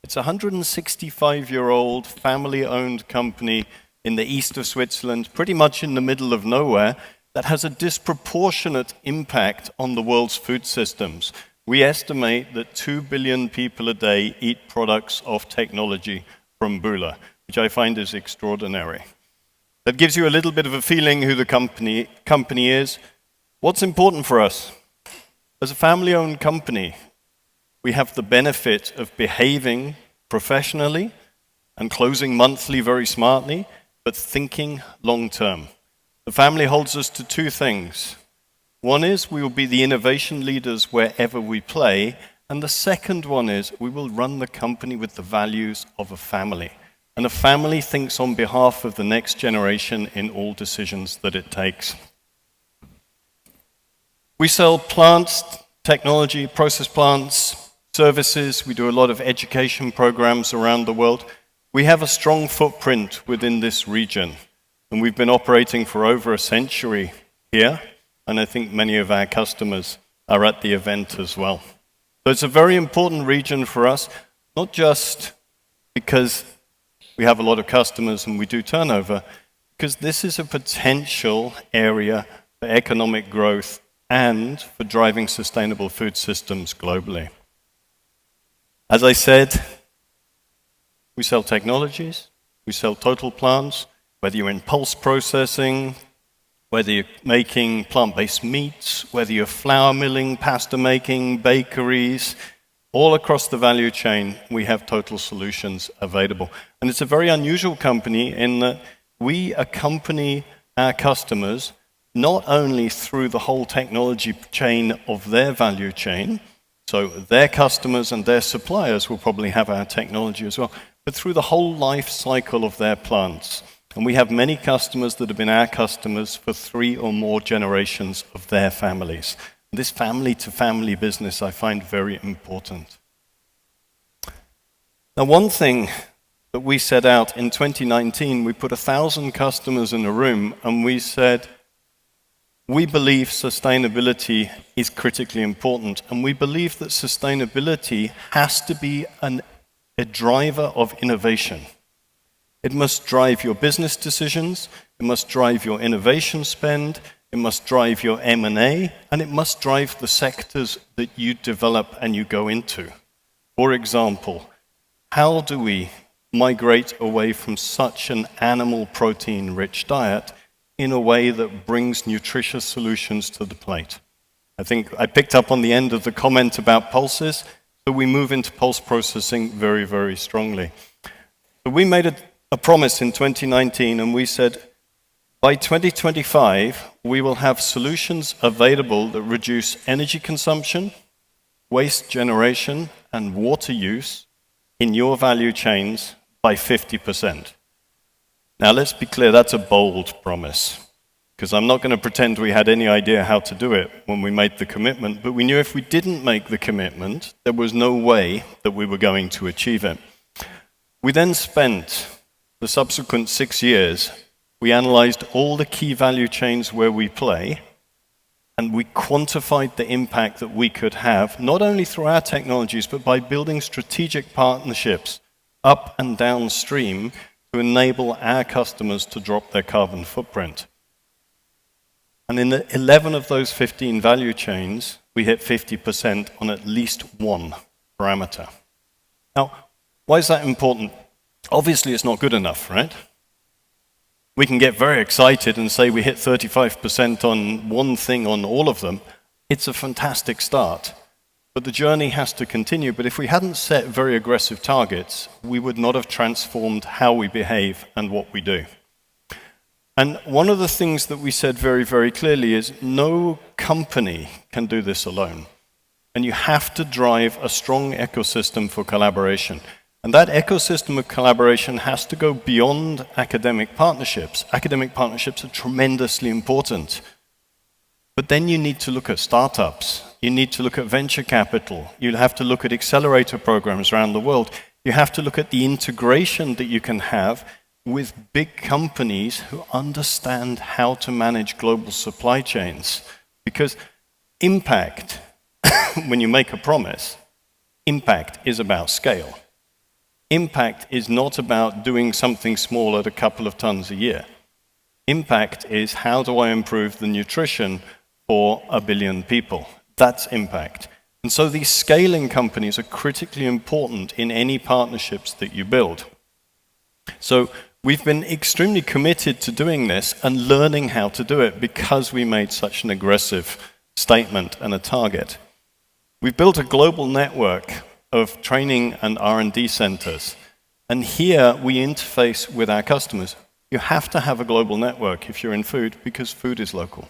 It's a 165-year-old family-owned company in the east of Switzerland, pretty much in the middle of nowhere, that has a disproportionate impact on the world's food systems. We estimate that 2 billion people a day eat products of technology from Bühler, which I find is extraordinary. That gives you a little bit of a feeling who the company is. What's important for us? As a family-owned company, we have the benefit of behaving professionally and closing monthly very smartly, but thinking long-term. The family holds us to two things. One is we will be the innovation leaders wherever we play, and the second one is we will run the company with the values of a family. And a family thinks on behalf of the next generation in all decisions that it takes. We sell plants, technology, process plants, services. We do a lot of education programs around the world. We have a strong footprint within this region, and we've been operating for over a century here, and I think many of our customers are at the event as well. So it's a very important region for us, not just because we have a lot of customers and we do turnover, because this is a potential area for economic growth and for driving sustainable food systems globally. As I said, we sell technologies, we sell total plants, whether you're in pulse processing, whether you're making plant-based meats, whether you're flour milling, pasta making, bakeries, all across the value chain, we have total solutions available. And it's a very unusual company in that we accompany our customers not only through the whole technology chain of their value chain, so their customers and their suppliers will probably have our technology as well, but through the whole life cycle of their plants. And we have many customers that have been our customers for 3 or more generations of their families. This family-to-family business I find very important. Now, one thing that we set out in 2019, we put 1,000 customers in a room and we said, we believe sustainability is critically important, and we believe that sustainability has to be a driver of innovation. It must drive your business decisions, it must drive your innovation spend, it must drive your M&A, and it must drive the sectors that you develop and you go into. For example, how do we migrate away from such an animal protein-rich diet in a way that brings nutritious solutions to the plate? I think I picked up on the end of the comment about pulses, so we move into pulse processing very, very strongly. So we made a promise in 2019, and we said, by 2025, we will have solutions available that reduce energy consumption, waste generation, and water use in your value chains by 50%. Now, let's be clear, that's a bold promise, because I'm not going to pretend we had any idea how to do it when we made the commitment, but we knew if we didn't make the commitment, there was no way that we were going to achieve it. We then spent the subsequent 6 years, we analyzed all the key value chains where we play, and we quantified the impact that we could have, not only through our technologies, but by building strategic partnerships up and downstream to enable our customers to drop their carbon footprint. And in 11 of those 15 value chains, we hit 50% on at least one parameter. Now, why is that important? Obviously, it's not good enough, right? We can get very excited and say we hit 35% on one thing on all of them. It's a fantastic start. But the journey has to continue. But if we hadn't set very aggressive targets, we would not have transformed how we behave and what we do. And one of the things that we said very, very clearly is no company can do this alone. And you have to drive a strong ecosystem for collaboration. And that ecosystem of collaboration has to go beyond academic partnerships. Academic partnerships are tremendously important. But then you need to look at startups. You need to look at venture capital. You have to look at accelerator programs around the world. You have to look at the integration that you can have with big companies who understand how to manage global supply chains. Because impact, when you make a promise, impact is about scale. impact is not about doing something small at a couple of tons a year. Impact is how do I improve the nutrition for 1 billion people? That's impact. And so these scaling companies are critically important in any partnerships that you build. So we've been extremely committed to doing this and learning how to do it because we made such an aggressive statement and a target. We've built a global network of training and R&D centers. And here we interface with our customers. You have to have a global network if you're in food because food is local.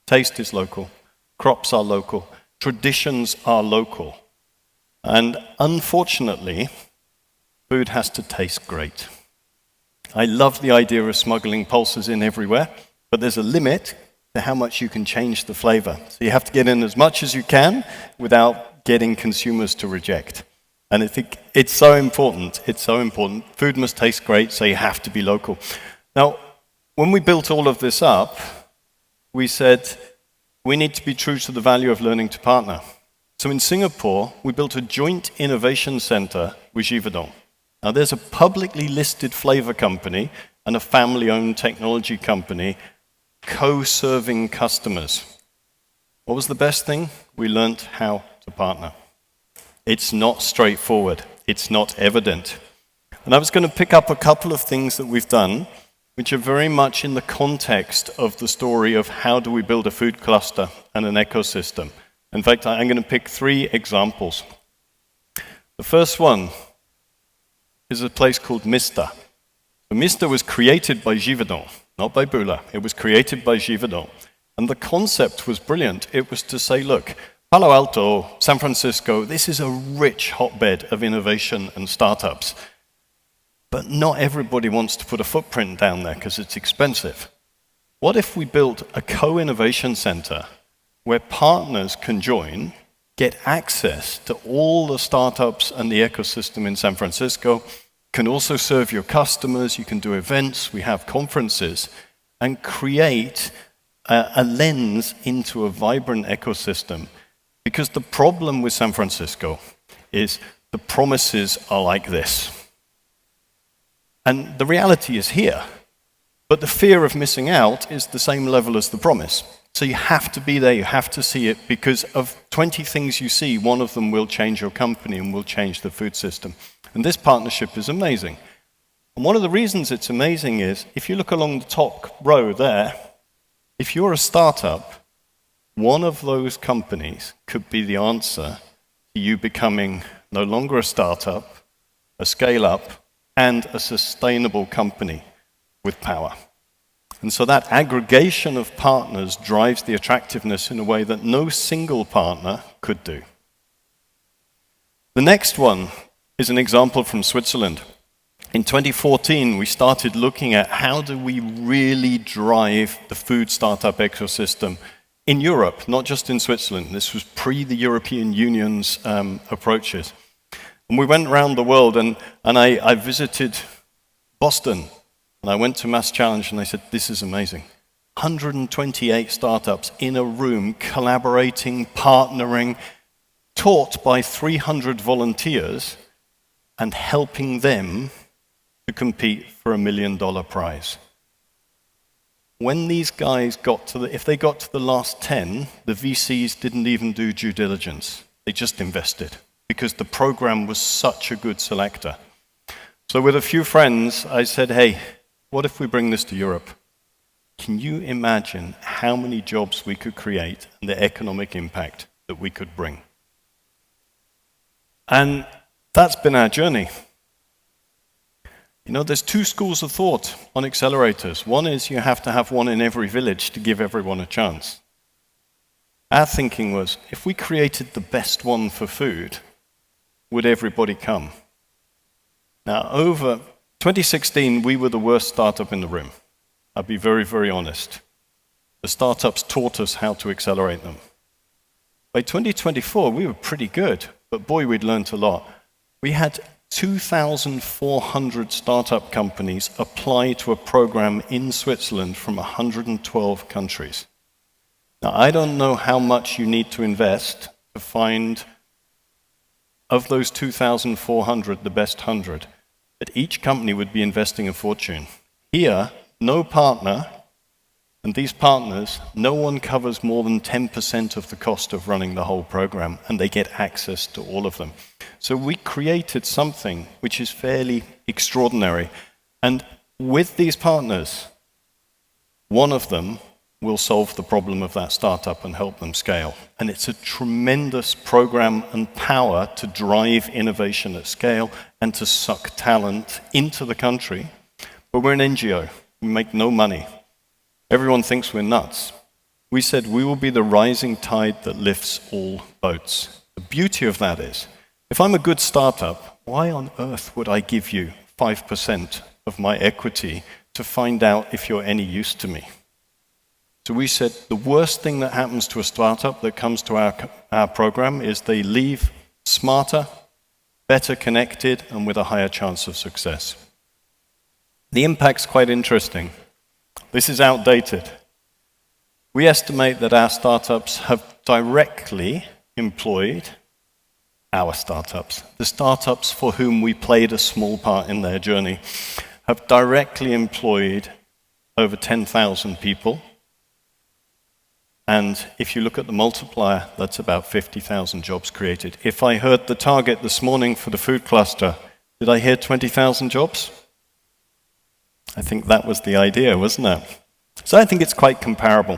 Taste is local. Crops are local. Traditions are local. And unfortunately, food has to taste great. I love the idea of smuggling pulses in everywhere, but there's a limit to how much you can change the flavor. So you have to get in as much as you can without getting consumers to reject. And I think it's so important. It's so important. Food must taste great, so you have to be local. Now, when we built all of this up, we said, we need to be true to the value of learning to partner. So in Singapore, we built a joint innovation center with Givaudan. Now there's a publicly listed flavor company and a family-owned technology company co-serving customers. What was the best thing? We learned how to partner. It's not straightforward. It's not evident. And I was going to pick up a couple of things that we've done which are very much in the context of the story of how do we build a food cluster and an ecosystem. In fact, I'm going to pick 3 examples. The first one is a place called Mista. So Mista was created by Givaudan, not by Bühler. It was created by Givaudan. And the concept was brilliant. It was to say, look, Palo Alto, San Francisco, this is a rich hotbed of innovation and startups. But not everybody wants to put a footprint down there because it's expensive. What if we built a co-innovation center where partners can join, get access to all the startups and the ecosystem in San Francisco, can also serve your customers, you can do events, we have conferences, and create a lens into a vibrant ecosystem. Because the problem with San Francisco is the promises are like this. And the reality is here. But the fear of missing out is the same level as the promise. So you have to be there, you have to see it, because of 20 things you see, one of them will change your company and will change the food system. And this partnership is amazing. And one of the reasons it's amazing is, if you look along the top row there, if you're a startup, one of those companies could be the answer to you becoming no longer a startup, a scale-up, and a sustainable company with power. And so that aggregation of partners drives the attractiveness in a way that no single partner could do. The next one is an example from Switzerland. In 2014, we started looking at how do we really drive the food startup ecosystem in Europe, not just in Switzerland. This was pre the European Union's approaches. And we went around the world, and I visited Boston, and I went to Mass Challenge, and I said, this is amazing. 128 startups in a room, collaborating, partnering, taught by 300 volunteers, and helping them to compete for $1 million prize. When these guys if they got to the last 10, the VCs didn't even do due diligence. They just invested, because the program was such a good selector. So with a few friends, I said, hey, what if we bring this to Europe? Can you imagine how many jobs we could create and the economic impact that we could bring? And that's been our journey. You know, there's 2 schools of thought on accelerators. One is you have to have one in every village to give everyone a chance. Our thinking was, if we created the best one for food, would everybody come? Now, over 2016, we were the worst startup in the room. I'll be very, very honest. The startups taught us how to accelerate them. By 2024, we were pretty good, but boy, we'd learned a lot. We had 2,400 startup companies apply to a program in Switzerland from 112 countries. Now, I don't know how much you need to invest to find of those 2,400, the best 100, that each company would be investing a fortune. Here, no partner, and these partners, no one covers more than 10% of the cost of running the whole program, and they get access to all of them. So we created something which is fairly extraordinary. And with these partners, one of them will solve the problem of that startup and help them scale. And it's a tremendous program and power to drive innovation at scale and to suck talent into the country. But we're an NGO. We make no money. Everyone thinks we're nuts. We said we will be the rising tide that lifts all boats. The beauty of that is, if I'm a good startup, why on earth would I give you 5% of my equity to find out if you're any use to me? So we said the worst thing that happens to a startup that comes to our program is they leave smarter, better connected, and with a higher chance of success. The impact's quite interesting. This is outdated. We estimate that our startups have directly employed our startups. The startups for whom we played a small part in their journey have directly employed over 10,000 people. And if you look at the multiplier, that's about 50,000 jobs created. If I heard the target this morning for the food cluster, did I hear 20,000 jobs? I think that was the idea, wasn't it? So I think it's quite comparable.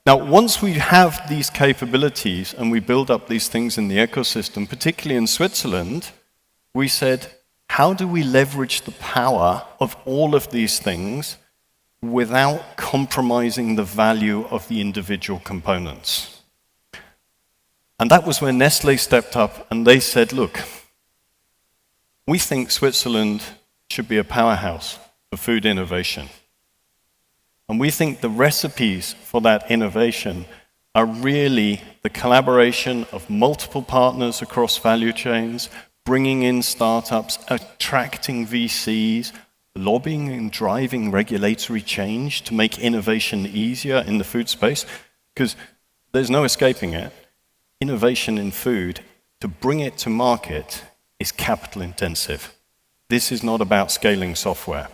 Now, once we have these capabilities and we build up these things in the ecosystem, particularly in Switzerland, we said, how do we leverage the power of all of these things without compromising the value of the individual components? And that was when Nestlé stepped up and they said, look, we think Switzerland should be a powerhouse for food innovation. And we think the recipes for that innovation are really the collaboration of multiple partners across value chains, bringing in startups, attracting VCs, lobbying and driving regulatory change to make innovation easier in the food space, because there's no escaping it. Innovation in food, to bring it to market, is capital intensive. This is not about scaling software.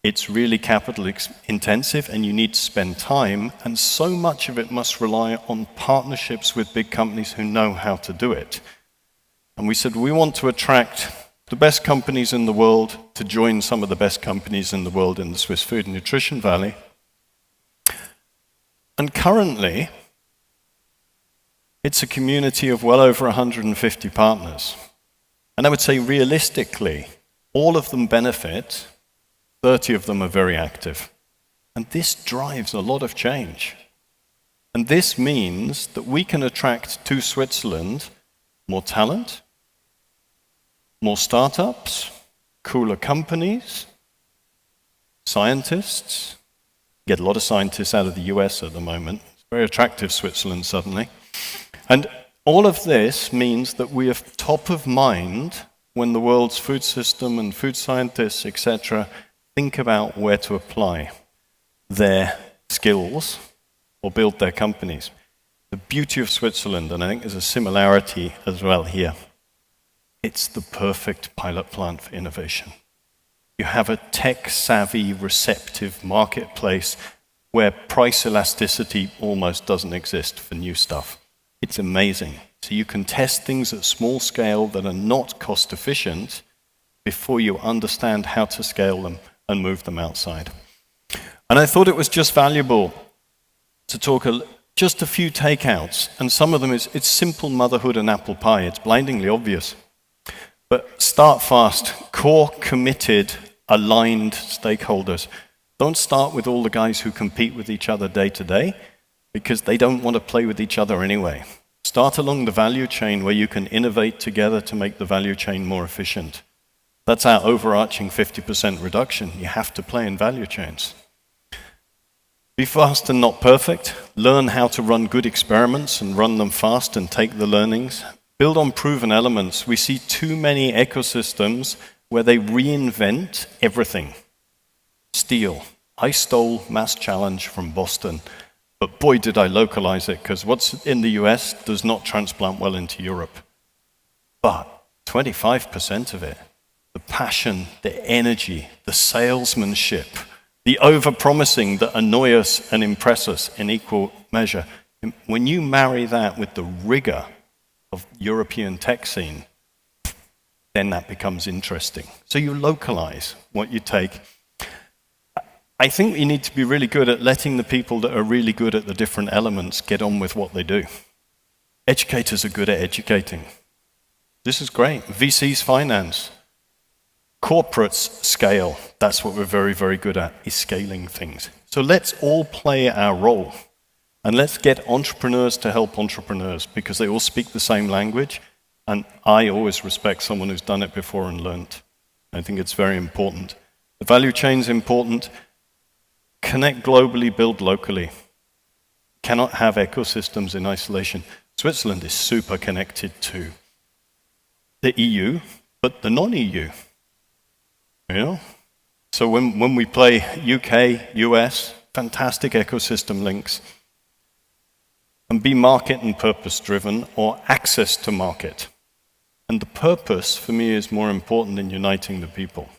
It's really capital intensive, and you need to spend time, and so much of it must rely on partnerships with big companies who know how to do it. And we said we want to attract the best companies in the world to join some of the best companies in the world in the Swiss Food and Nutrition Valley. And currently, it's a community of well over 150 partners. And I would say realistically, all of them benefit, 30 of them are very active. And this drives a lot of change. And this means that we can attract to Switzerland more talent, more startups, cooler companies, scientists. Get a lot of scientists out of the US at the moment. It's very attractive, Switzerland, suddenly. And all of this means that we are top of mind when the world's food system and food scientists, etc., think about where to apply their skills or build their companies. The beauty of Switzerland, and I think there's a similarity as well here, it's the perfect pilot plant for innovation. You have a tech-savvy, receptive marketplace where price elasticity almost doesn't exist for new stuff. It's amazing. So you can test things at small scale that are not cost efficient before you understand how to scale them and move them outside. And I thought it was just valuable to talk just a few takeouts, and some of them it's simple motherhood and apple pie. It's blindingly obvious. But start fast, core, committed, aligned stakeholders. Don't start with all the guys who compete with each other day to day, because they don't want to play with each other anyway. Start along the value chain where you can innovate together to make the value chain more efficient. That's our overarching 50% reduction. You have to play in value chains. Be fast and not perfect. Learn how to run good experiments and run them fast and take the learnings. Build on proven elements. We see too many ecosystems where they reinvent everything. Steel. I stole Mass Challenge from Boston, but boy did I localize it, because what's in the US does not transplant well into Europe. But 25% of it, the passion, the energy, the salesmanship, the over-promising that annoy us and impress us in equal measure. When you marry that with the rigor of European tech scene, then that becomes interesting. So you localize what you take. I think we need to be really good at letting the people that are really good at the different elements get on with what they do. Educators are good at educating. This is great. VCs finance. Corporates scale. That's what we're very, very good at, is scaling things. So let's all play our role. And let's get entrepreneurs to help entrepreneurs, because they all speak the same language. And I always respect someone who's done it before and learned. I think it's very important. The value chain is important. Connect globally, build locally. Cannot have ecosystems in isolation. Switzerland is super connected to the EU, but the non-EU. You know? So when we play UK, US, fantastic ecosystem links. And be market and purpose driven, or access to market. And the purpose, for me, is more important than uniting the people.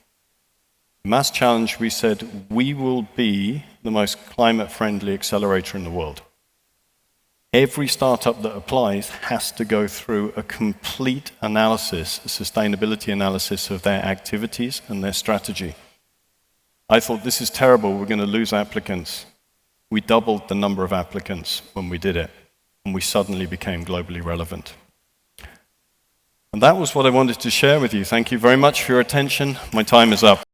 Mass Challenge, we said, we will be the most climate-friendly accelerator in the world. Every startup that applies has to go through a complete analysis, a sustainability analysis of their activities and their strategy. I thought, this is terrible, we're going to lose applicants. We doubled the number of applicants when we did it, and we suddenly became globally relevant. And that was what I wanted to share with you. Thank you very much for your attention. My time is up.